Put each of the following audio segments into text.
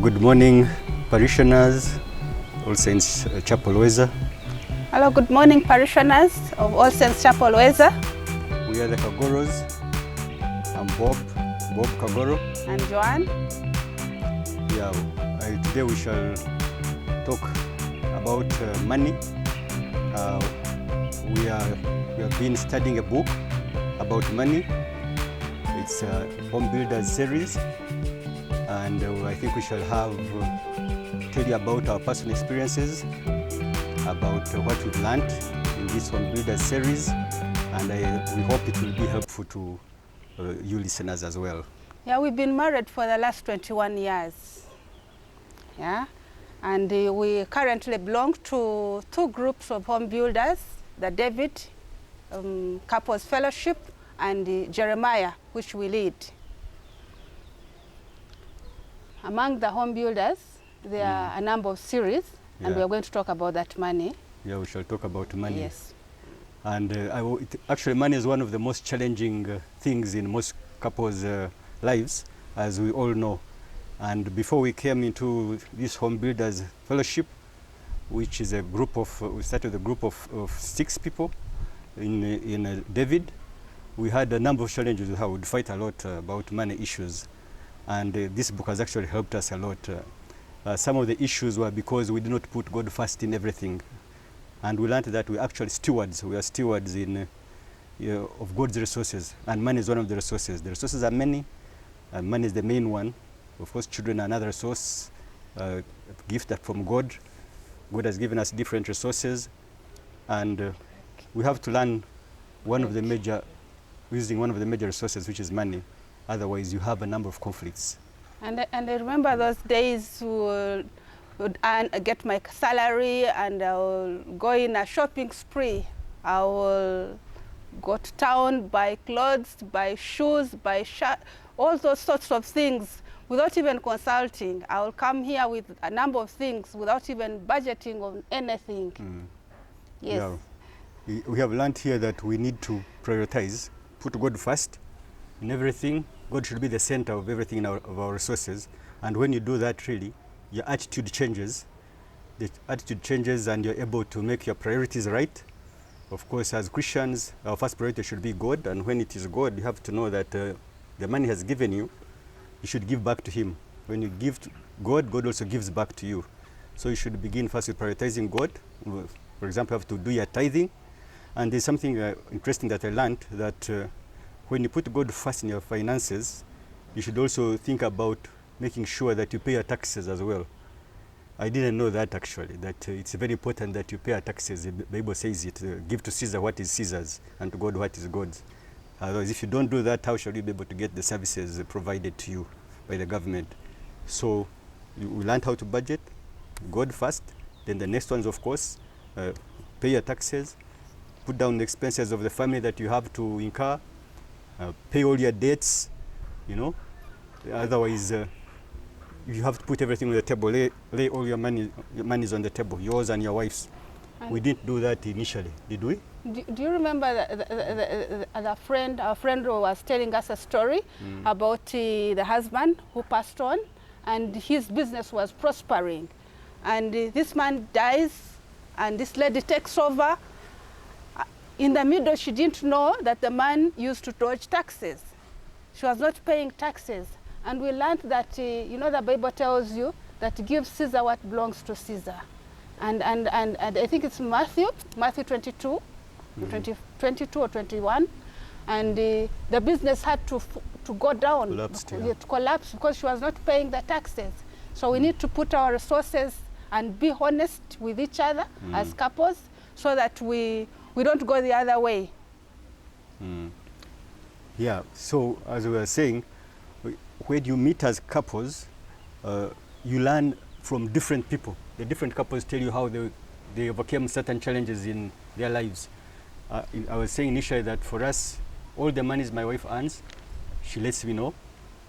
Good morning, parishioners, All Saints Chapel Weza. Hello, good morning, parishioners of All Saints Chapel Weza. We are the Kagoros. I'm Bob Kagoro. And Joanne. Yeah, today we shall talk about money. We have been studying a book about money. It's a Home Builders series, and I think we shall tell you about our personal experiences, about what we've learned in this Home Builders series, and we hope it will be helpful to you listeners as well. Yeah, we've been married for the last 21 years. Yeah, and we currently belong to two groups of home builders, the David Couples Fellowship and Jeremiah, which we lead. Among the home builders, there are a number of series, and we are going to talk about that money. Yeah, we shall talk about money. Yes. And actually, money is one of the most challenging things in most couples' lives, as we all know. And before we came into this Home Builders Fellowship, which is a group of, we started a group of 6 people in David. We had a number of challenges. We would fight a lot about money issues. And this book has actually helped us a lot. Some of the issues were because we did not put God first in everything. And we learned that we're actually stewards. We are stewards of God's resources. And money is one of the resources. The resources are many, and money is the main one. Of course, children are another resource, a gift from God. God has given us different resources. And we have to learn using one of the major resources, which is money. Otherwise, you have a number of conflicts. And I remember those days would get my salary, and I will go in a shopping spree. I will go to town, buy clothes, buy shoes, buy shirt, all those sorts of things without even consulting. I will come here with a number of things without even budgeting on anything. Yes. Yeah. We have learned here that we need to prioritize, put God first in everything. God should be the center of everything of our resources. And when you do that, really, your attitude changes. The attitude changes, and you're able to make your priorities right. Of course, as Christians, our first priority should be God. And when it is God, you have to know that the money He has given you, you should give back to Him. When you give to God, God also gives back to you. So you should begin first with prioritizing God. For example, you have to do your tithing. And there's something interesting that I learned, that when you put God first in your finances, you should also think about making sure that you pay your taxes as well. I didn't know that actually, that it's very important that you pay your taxes. The Bible says it, give to Caesar what is Caesar's and to God what is God's. Otherwise, if you don't do that, how shall you be able to get the services provided to you by the government? So we learned how to budget, God first, then the next ones, of course, pay your taxes, put down the expenses of the family that you have to incur, pay all your debts, Otherwise, you have to put everything on the table, lay all your monies on the table, yours and your wife's. And we didn't do that initially, did we? Do you remember our friend who was telling us a story about the husband who passed on, and his business was prospering. And this man dies, and this lady takes over. In the middle, she didn't know that the man used to dodge taxes. She was not paying taxes. And we learned that, the Bible tells you that give Caesar what belongs to Caesar. And I think it's Matthew 22, 22 or 21. And the business had to go down, to collapse, because she was not paying the taxes. So we need to put our resources and be honest with each other as couples, so that we don't go the other way. Yeah, so as we were saying, when you meet as couples, you learn from different people. The different couples tell you how they overcame certain challenges in their lives. I was saying initially that for us, all the monies my wife earns, she lets me know.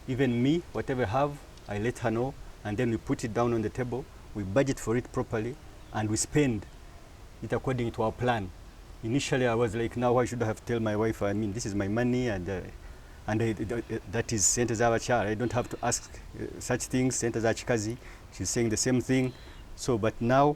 Even me, whatever I have, I let her know, and then we put it down on the table, we budget for it properly, and we spend it according to our plan. Initially, I was like, now why should I have to tell my wife, this is my money, and And that is Sente Zavachara. I don't have to ask such things. Sente Zachikazi, she's saying the same thing. So, but now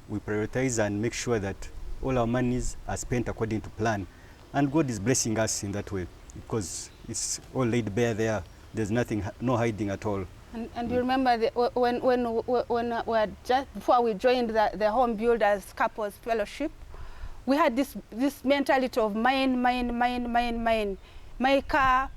we prioritize and make sure that all our monies are spent according to plan. And God is blessing us in that way because it's all laid bare there. There's nothing, no hiding at all. And you remember when we had just before we joined the Home Builders Couples Fellowship, we had this mentality of mine. My car,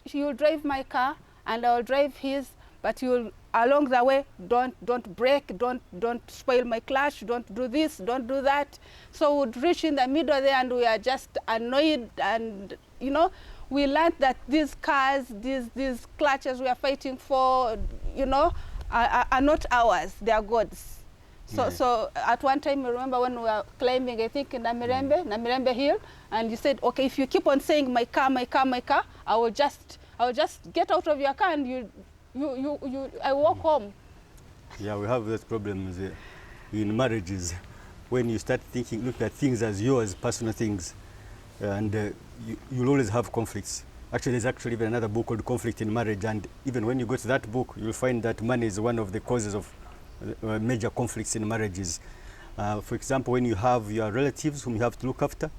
he will drive my car and I will drive his, but you'll along the way don't brake, don't spoil my clutch, don't do this, don't do that. So we'd reach in the middle there and we are just annoyed, and you know, we learned that these cars, these clutches we are fighting for, you know, are not ours, they are God's. So at one time, I remember when we were climbing, I think in Namirembe Hill, and you said, okay, if you keep on saying my car, I will just get out of your car and I walk home. Yeah, we have those problems in marriages when you start thinking, look at things as yours, personal things, and you'll always have conflicts. Actually, there's actually even another book called Conflict in Marriage, and even when you go to that book, you'll find that money is one of the causes of major conflicts in marriages. For example, when you have your relatives whom you have to look after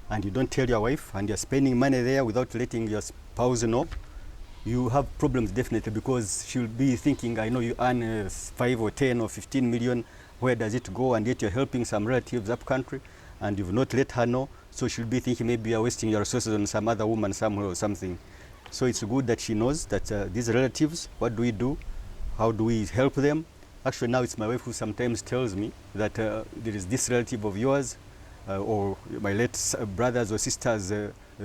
and you don't tell your wife and you're spending money there without letting your spouse know, you have problems definitely, because she'll be thinking, I know you earn 5 or 10 or 15 million, where does it go? And yet you're helping some relatives up country and you've not let her know. So she'll be thinking maybe you're wasting your resources on some other woman somewhere or something. So it's good that she knows that these relatives, what do we do? How do we help them? Actually, now it's my wife who sometimes tells me that there is this relative of yours or my late brothers or sisters'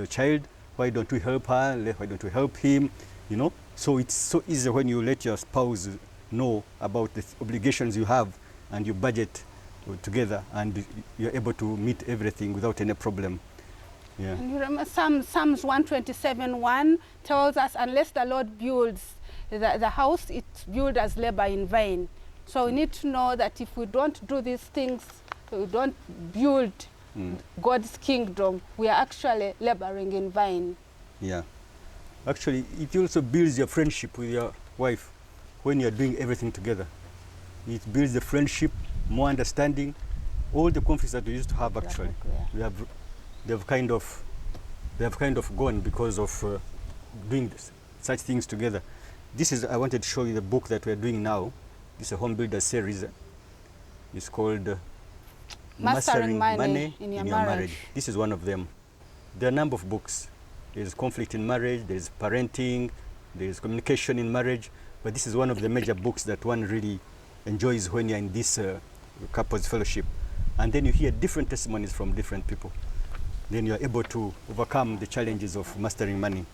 child. Why don't we help her? Why don't we help him? You know? So it's so easy when you let your spouse know about the obligations you have and you budget together and you're able to meet everything without any problem. Yeah. And you remember Psalms 127:1 tells us, unless the Lord builds the house, it's built as labor in vain. So we need to know that if we don't do these things, we don't build God's kingdom, we are actually laboring in vain. Yeah. Actually, it also builds your friendship with your wife when you're doing everything together. It builds the friendship, more understanding. All the conflicts that we used to have, actually, they have kind of gone because of doing such things together. This is, I wanted to show you the book that we're doing now. This is a home builder series. It's called Mastering Money in Your Marriage. This is one of them. There are a number of books. There's conflict in marriage, there's parenting, there's communication in marriage, but this is one of the major books that one really enjoys when you're in this couples fellowship. And then you hear different testimonies from different people. Then you're able to overcome the challenges of mastering money.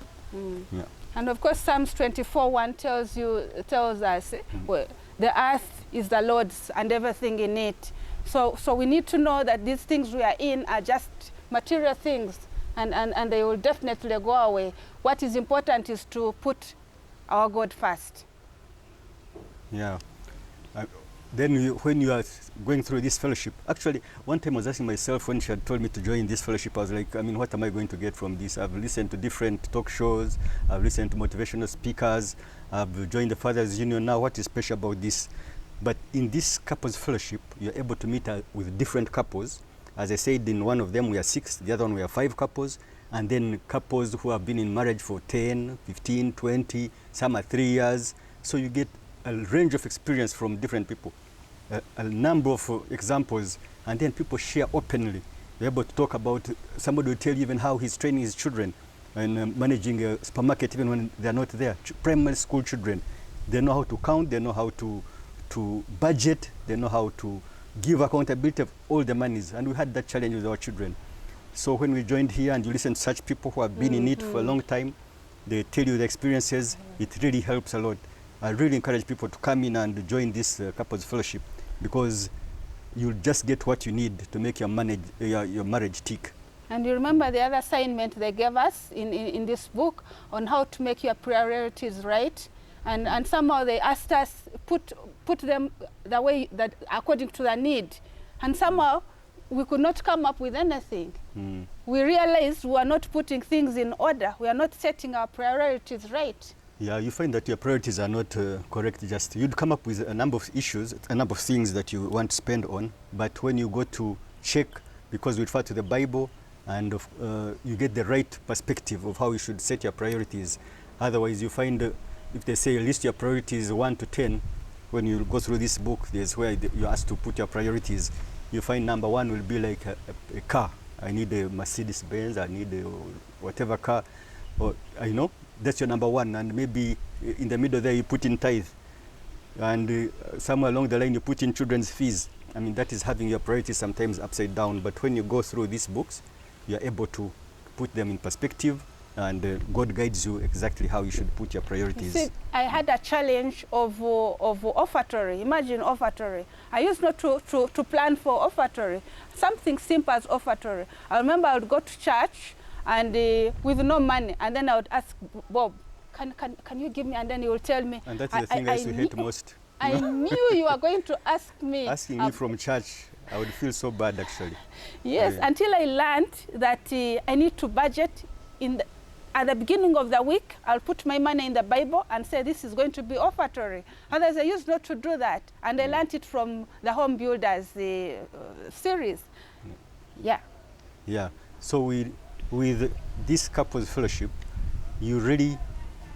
Yeah. And of course, Psalms 24:1 tells us, well, the earth is the Lord's and everything in it. So we need to know that these things we are in are just material things, and they will definitely go away. What is important is to put our God first. Yeah. Then when you are going through this fellowship, actually, one time I was asking myself when she had told me to join this fellowship, I was like, I mean, what am I going to get from this? I've listened to different talk shows, I've listened to motivational speakers, I've joined the Fathers Union. Now, what is special about this? But in this couples fellowship, you're able to meet with different couples. As I said, in one of them we are 6, the other one we are 5 couples, and then couples who have been in marriage for 10, 15, 20, some are 3 years. So you get a range of experience from different people, a number of examples, and then people share openly. They're able to talk about, somebody will tell you even how he's training his children and managing a supermarket even when they're not there. Primary school children, they know how to count, they know how to budget, they know how to give accountability of all the monies, and we had that challenge with our children. So when we joined here and you listen to such people who have been in it for a long time, they tell you the experiences, it really helps a lot. I really encourage people to come in and join this couples fellowship, because you'll just get what you need to make your marriage tick. And you remember the other assignment they gave us in this book on how to make your priorities right, and somehow they asked us put them the way that according to the need, and somehow we could not come up with anything. Mm. We realized we are not putting things in order. We are not setting our priorities right. Yeah, you find that your priorities are not correct. Just you'd come up with a number of issues, a number of things that you want to spend on, but when you go to check, because we refer to the Bible, and you get the right perspective of how you should set your priorities. Otherwise, you find if they say list your priorities 1 to 10, when you go through this book, there's where you're asked to put your priorities. You find number 1 will be like a car. I need a Mercedes Benz. I need a whatever car, or you know. That's your number 1, and maybe in the middle there you put in tithe, and somewhere along the line you put in children's fees. I mean, that is having your priorities sometimes upside down, but when you go through these books, you are able to put them in perspective, and God guides you exactly how you should put your priorities. You see, I had a challenge of offertory. Imagine offertory. I used not to plan for offertory, something simple as offertory. I remember I would go to church, and with no money, and then I would ask Bob, can you give me, and then he will tell me. And that's the thing I used to hate most. I knew you were going to ask me. Asking me from church, I would feel so bad actually. Yes, Yeah. until I learned that I need to budget at the beginning of the week. I'll put my money in the Bible and say this is going to be offertory. Otherwise, I used not to do that, and I learned it from the Home Builders series. Yeah. Yeah. So with this couples fellowship, you're really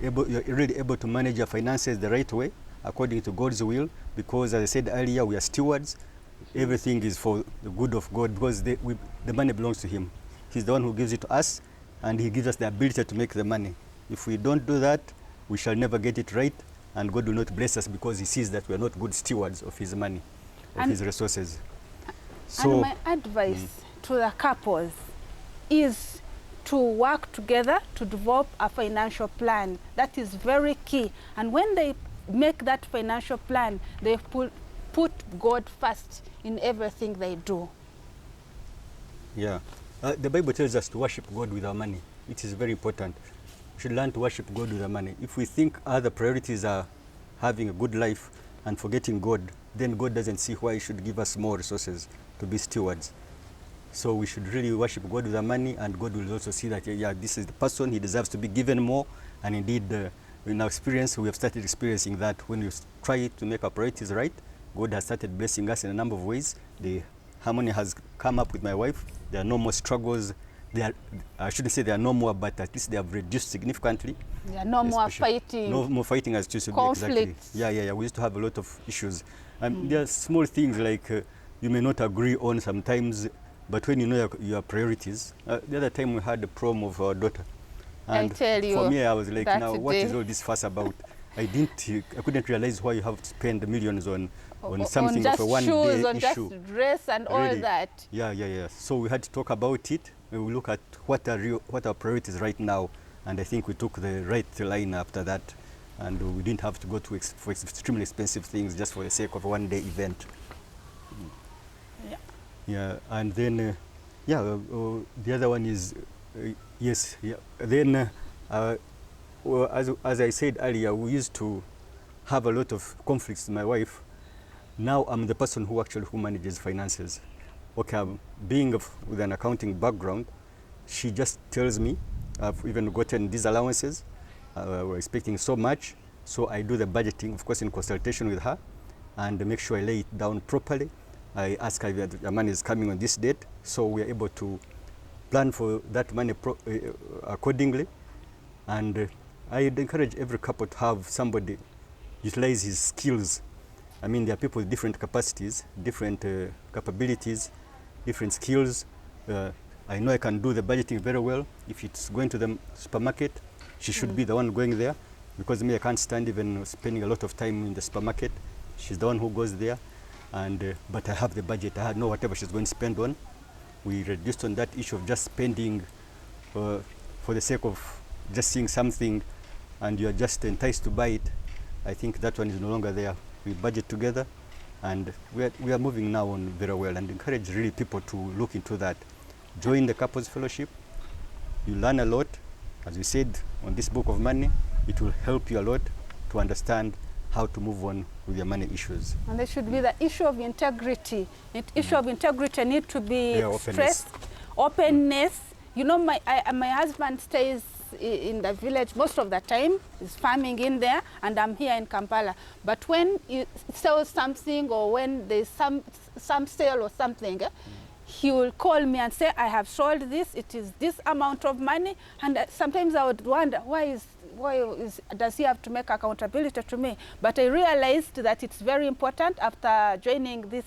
able to manage your finances the right way, according to God's will, because as I said earlier, we are stewards. Everything is for the good of God, because the money belongs to Him. He's the one who gives it to us, and He gives us the ability to make the money. If we don't do that, we shall never get it right, and God will not bless us because He sees that we are not good stewards of His money, of His resources. So, and my advice to the couples is to work together to develop a financial plan. That is very key. And when they make that financial plan, they put God first in everything they do. yeah. The Bible tells us to worship God with our money. It is very important. We should learn to worship God with our money. If we think other priorities are having a good life and forgetting God, then God doesn't see why He should give us more resources to be stewards. So we should really worship God with our money, and God will also see that, yeah, this is the person, he deserves to be given more. And indeed, in our experience, we have started experiencing that when we try to make our priorities right, God has started blessing us in a number of ways. The harmony has come up with my wife. There are no more struggles. I shouldn't say there are no more, but at least they have reduced significantly. There are no more fighting. No more fighting as it used to be. Exactly. Yeah. We used to have a lot of issues. There are small things like you may not agree on sometimes, but when you know your priorities. The other time we had the prom of our daughter. And I tell you, for me, I was like, now that what day. is all this fuss about? I couldn't realize why you have to spend millions on something of a one day on issue. just dress and all Really. that. Yeah. So we had to talk about it. We will look at what our priorities right now, and I think we took the right line after that, and we didn't have to go for extremely expensive things just for the sake of a one-day event. Yeah. Yeah, and then the other one is yes. Yeah. Then well, as I said earlier, we used to have a lot of conflicts with my wife. Now I'm the person who manages finances. Okay, being with an accounting background, she just tells me, I've even gotten these allowances, we're expecting so much, so I do the budgeting, of course in consultation with her, and make sure I lay it down properly. I ask her if the money is coming on this date, so we are able to plan for that money accordingly. And I'd encourage every couple to have somebody utilize his skills. I mean, there are people with different capacities, different capabilities, different skills. I know I can do the budgeting very well. If it's going to the supermarket, she should be the one going there, because me, I can't stand even spending a lot of time in the supermarket. She's the one who goes there, and but I have the budget. I know whatever she's going to spend on. We reduced on that issue of just spending for the sake of just seeing something and you're just enticed to buy it. I think that one is no longer there. We budget together, and we are moving now on very well, and encourage really people to look into that. Join the couples fellowship. You learn a lot. As we said on this book of money, it will help you a lot to understand how to move on with your money issues. And there should be the issue of integrity. Issue of integrity need to be stressed. Openness. You know, my husband stays in the village most of the time. He's farming in there, and I'm here in Kampala. But when you sell something, or when there's some sale or something, he will call me and say, I have sold this, it is this amount of money. And sometimes I would wonder, why does he have to make accountability to me? But I realized that it's very important after joining this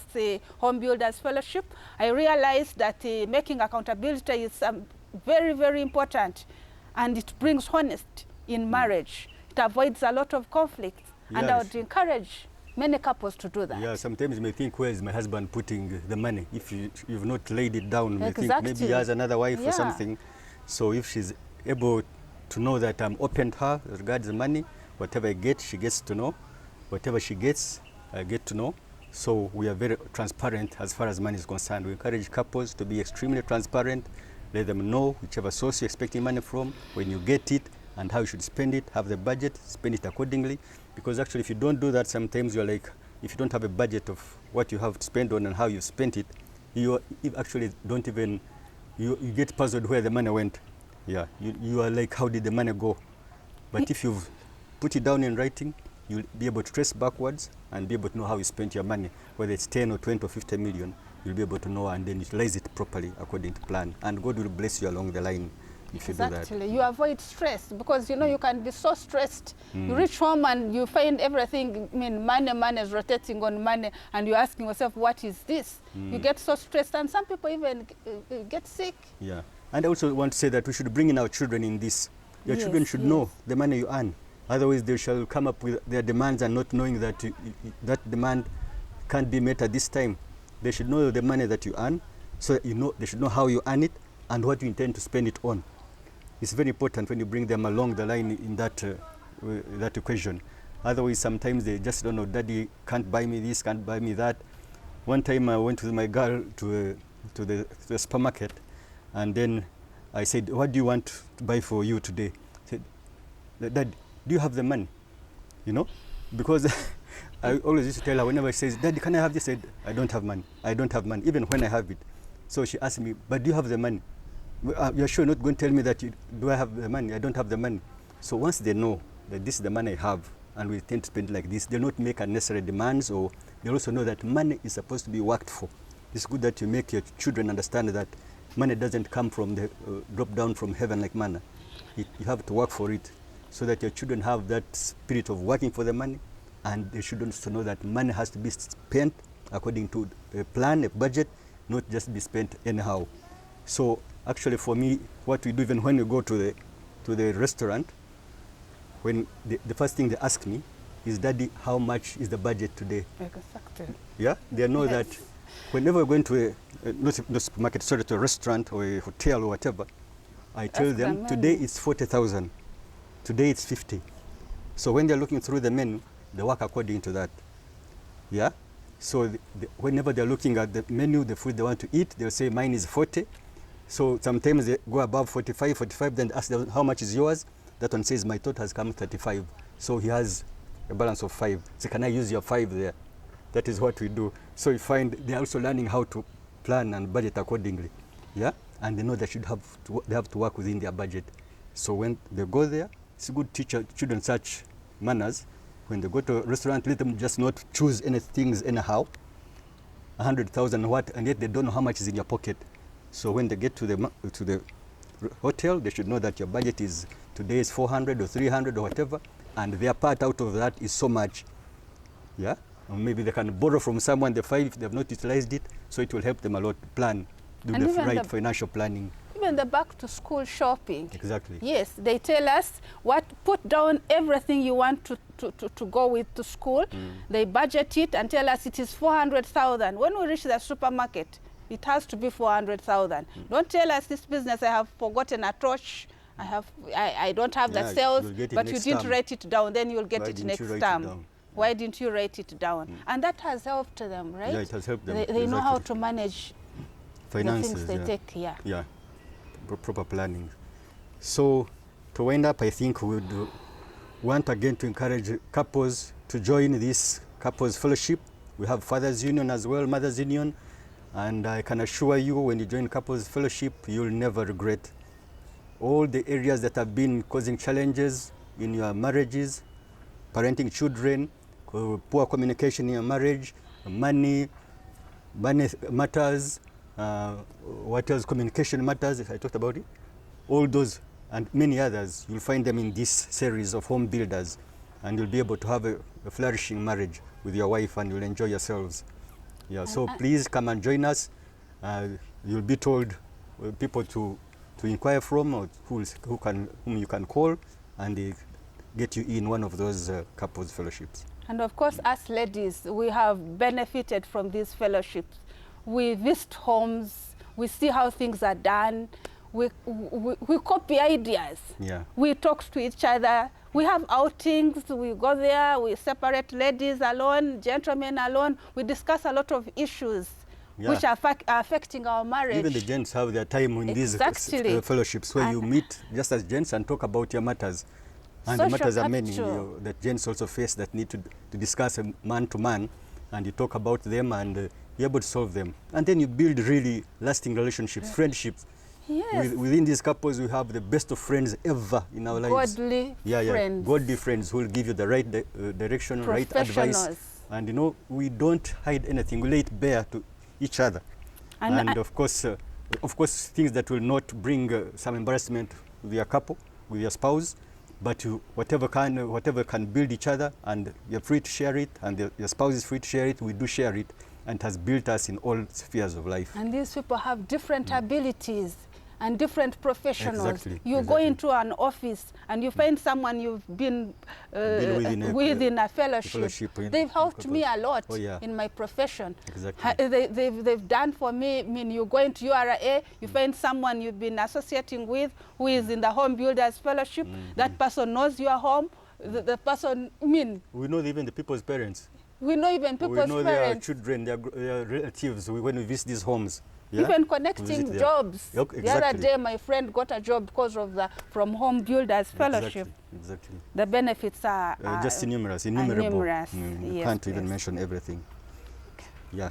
Home Builders Fellowship. I realized that making accountability is very, very important, and it brings honesty in marriage. It avoids a lot of conflict, and I would encourage many couples to do that. Yeah, sometimes you may think, where is my husband putting the money? If you've not laid it down, you may think maybe he has another wife or something. So if she's able to know that I'm open to her regards the money, whatever I get, she gets to know. Whatever she gets, I get to know. So we are very transparent as far as money is concerned. We encourage couples to be extremely transparent. Let them know whichever source you're expecting money from, when you get it, and how you should spend it. Have the budget, spend it accordingly. Because actually, if you don't do that, sometimes you're like, if you don't have a budget of what you have to spend on and how you spent it, you actually don't even, you get puzzled where the money went. Yeah, you are like, how did the money go? But if you've put it down in writing, you'll be able to trace backwards and be able to know how you spent your money, whether it's 10 or 20 or 50 million. You'll be able to know and then utilize it properly according to plan. And God will bless you along the line if you do that. Exactly. You avoid stress, because you know you can be so stressed. You reach home and you find everything, money is rotating on money, and you're asking yourself, what is this? You get so stressed, and some people even get sick. Yeah. And I also want to say that we should bring in our children in this. Your children should know the money you earn. Otherwise, they shall come up with their demands and not knowing that that demand can't be met at this time. They should know the money that you earn, so that they should know how you earn it and what you intend to spend it on. It's very important when you bring them along the line in that equation. Otherwise, sometimes they just don't know, Daddy can't buy me this, can't buy me that. One time I went with my girl to the supermarket, and then I said, what do you want to buy for you today? I said, Dad, do you have the money? You know, because I always used to tell her, whenever she says, Daddy, can I have this? I said, I don't have money. I don't have money, even when I have it. So she asked me, but do you have the money? You're sure not going to tell me that do I have the money? I don't have the money. So once they know that this is the money I have, and we tend to spend like this, they'll not make unnecessary demands, or they'll also know that money is supposed to be worked for. It's good that you make your children understand that money doesn't come from the drop down from heaven like manna. You have to work for it, so that your children have that spirit of working for the money, and they should also know that money has to be spent according to a plan, a budget, not just be spent anyhow. So actually, for me, what we do, even when we go to the restaurant, when the first thing they ask me is, Daddy, how much is the budget today? Exactly. Yeah, they know that whenever we're going to not a supermarket, sorry, to a restaurant or a hotel or whatever, I tell them, today it's 40,000, today it's 50. So when they're looking through the menu, they work according to that. Yeah. So whenever they're looking at the menu, the food they want to eat, they'll say, mine is 40. So sometimes they go above 45, then ask them, how much is yours? That one says, my total has come 35. So he has a balance of 5. So can I use your 5 there? That is what we do. So you find they're also learning how to plan and budget accordingly. Yeah? And they know they have to work within their budget. So when they go there, it's good to teach children such manners. When they go to a restaurant, let them just not choose anything anyhow. 100,000 what, and yet they don't know how much is in your pocket. So when they get to the hotel, they should know that your budget is today is 400 or 300 or whatever, and their part out of that is so much. Yeah, or maybe they can borrow from someone the 5 if they have not utilized it. So it will help them a lot to plan, do the right financial planning. Even the back to school shopping. Exactly. Yes, they tell us put down everything you want to go with to school. They budget it and tell us it is 400,000. When we reach the supermarket, it has to be 400,000. Don't tell us this business, I have forgotten a torch, I don't have the sales, but you didn't write it down, then you'll get it next term. Why didn't you write it down? And that has helped them, right? Yeah, it has helped them. They know how to manage finances, the things they take, Yeah, proper planning. So to wind up, I think we would want again to encourage couples to join this couples fellowship. We have Fathers Union as well, Mothers Union, and I can assure you when you join couples fellowship, you'll never regret. All the areas that have been causing challenges in your marriages, parenting children, poor communication in your marriage, money matters, what else, communication matters, I talked about it. All those and many others, you'll find them in this series of home builders, and you'll be able to have a flourishing marriage with your wife, and you'll enjoy yourselves. Yeah, so please come and join us. You'll be told people to inquire from, or whom you can call, and they get you in one of those couples fellowships. And of course, us ladies, we have benefited from these fellowships. We visit homes, we see how things are done, we copy ideas. Yeah. We talk to each other. We have outings, we go there, we separate ladies alone, gentlemen alone. We discuss a lot of issues which are affecting our marriage. Even the gents have their time in these fellowships where you meet just as gents and talk about your matters. And the matters are many that gents also face that need to discuss man to man, and you talk about them and you're able to solve them. And then you build really lasting relationships, friendships. Yes. Within these couples, we have the best of friends ever in our lives. Godly friends. Godly friends who will give you the right direction, right advice. And you know, we don't hide anything. We lay it bare to each other. And of course, things that will not bring some embarrassment with your couple, with your spouse, but whatever can build each other, and you're free to share it, and your spouse is free to share it. We do share it, and it has built us in all spheres of life. And these people have different abilities and different professionals. Exactly. You go into an office and you find someone you've been within a fellowship. They've helped me a lot in my profession. Exactly. They've done for me. I mean, you go into URA, you find someone you've been associating with who is in the Home Builders Fellowship. That person knows your home. The person, we know even the people's parents. We know even people's parents. We know their children, their relatives when we visit these homes. Yeah? Even connecting jobs. Exactly. The other day, my friend got a job because of from Home Builders Fellowship. Exactly. The benefits are just innumerable. Yes, Can't even mention everything. Yeah.